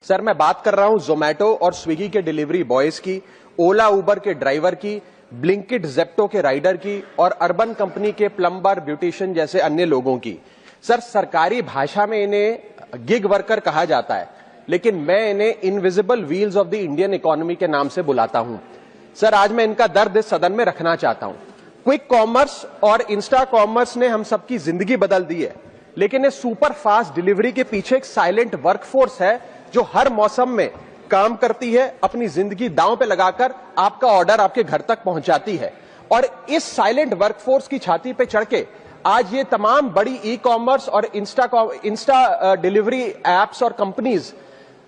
Sir मैं बात कर रहा हूं जोमैटो और स्विगी के डिलीवरी बॉयज की, ओला उबर के ड्राइवर की, ब्लिंकिट जेप्टो के राइडर की और अर्बन कंपनी के प्लम्बर, ब्यूटिशियन जैसे अन्य लोगों की। सर सरकारी भाषा में इन्हें गिग वर्कर कहा जाता है, लेकिन मैं इन्हें invisible wheels of the Indian economy के नाम से बुलाता हूं। सर आज मैं इनका दर्द इस सदन में रखना चाहता हूं। क्विक कॉमर्स और इंस्टा कॉमर्स ने हम सबकी जिंदगी बदल दी है, लेकिन इस सुपर फास्ट डिलीवरी के पीछे एक साइलेंट वर्कफोर्स है जो हर मौसम में काम करती है, अपनी जिंदगी दांव पे लगाकर आपका ऑर्डर आपके घर तक पहुंचाती है। और इस साइलेंट वर्कफोर्स की छाती पे चढ़ के आज ये तमाम बड़ी ई कॉमर्स और इंस्टा डिलीवरी एप्स और कंपनीज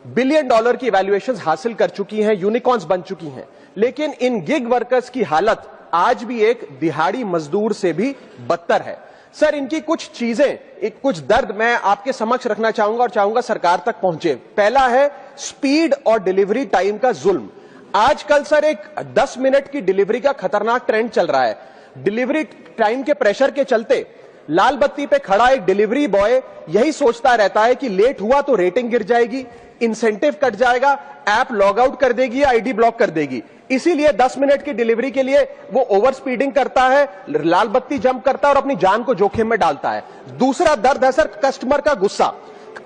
बिलियन डॉलर की वैल्यूएशन हासिल कर चुकी हैं, यूनिकॉर्न्स बन चुकी हैं। लेकिन इन गिग वर्कर्स की हालत आज भी एक दिहाड़ी मजदूर से भी बदतर है। सर इनकी कुछ चीजें, कुछ दर्द मैं आपके समक्ष रखना चाहूंगा और चाहूंगा सरकार तक पहुंचे। पहला है स्पीड और डिलीवरी टाइम का जुल्म। आजकल सर एक 10 मिनट की डिलीवरी का खतरनाक ट्रेंड चल रहा है। डिलीवरी टाइम के प्रेशर के चलते लाल बत्ती पे खड़ा एक डिलीवरी बॉय यही सोचता रहता है कि लेट हुआ तो रेटिंग गिर जाएगी, इंसेंटिव कट जाएगा, ऐप लॉग आउट कर देगी या आईडी ब्लॉक कर देगी। इसीलिए 10 मिनट की डिलीवरी के लिए वो ओवर स्पीडिंग करता है, लाल बत्ती जंप करता है और अपनी जान को जोखिम में डालता है। दूसरा दर्द है सर कस्टमर का गुस्सा।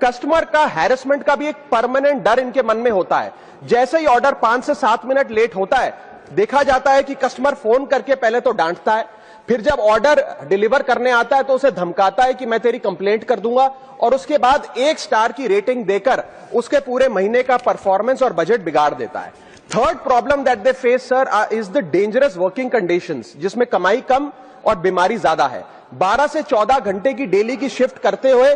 कस्टमर का हैरेसमेंट का भी एक परमानेंट डर इनके मन में होता है। जैसे ही ऑर्डर 5 से 7 मिनट लेट होता है, देखा जाता है कि कस्टमर फोन करके पहले तो डांटता है, फिर जब ऑर्डर डिलीवर करने आता है तो उसे धमकाता है कि मैं तेरी कंप्लेंट कर दूंगा, और उसके बाद 1 स्टार की रेटिंग देकर उसके पूरे महीने का परफॉर्मेंस और बजट बिगाड़ देता है। Third problem that they face sir is the dangerous working conditions, जिसमें कमाई कम और बीमारी ज्यादा है। 12 से 14 घंटे की डेली की शिफ्ट करते हुए,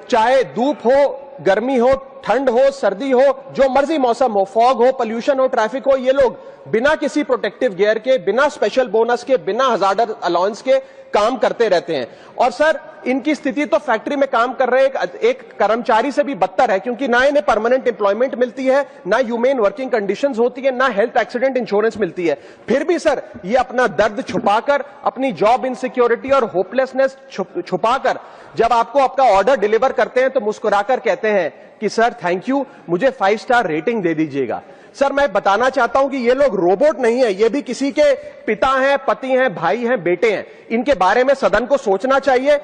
चाहे धूप हो, गर्मी हो, ठंड हो, सर्दी हो, जो मर्जी मौसम हो, फॉग हो, पोल्यूशन हो, ट्रैफिक हो, ये लोग बिना किसी प्रोटेक्टिव गियर के, बिना स्पेशल बोनस के, बिना हजार्डर अलाउंस के काम करते रहते हैं। और सर इनकी स्थिति तो फैक्ट्री में काम कर रहे एक कर्मचारी से भी बदतर है, क्योंकि ना इन्हें परमानेंट एम्प्लॉयमेंट मिलती है, ना ह्यूमेन वर्किंग कंडीशंस होती है, ना हेल्थ एक्सीडेंट इंश्योरेंस मिलती है। फिर भी सर ये अपना दर्द छुपाकर, अपनी जॉब इनसिक्योरिटी और होपलेसनेस छुपाकर जब आपको आपका ऑर्डर डिलीवर करते हैं तो मुस्कुराकर कहते हैं कि सर थैंक यू, मुझे 5 स्टार रेटिंग दे दीजिएगा। सर मैं बताना चाहता हूं कि ये लोग रोबोट नहीं है, ये भी किसी के पिता हैं, पति हैं, भाई हैं, बेटे हैं। इनके बारे में सदन को सोचना चाहिए।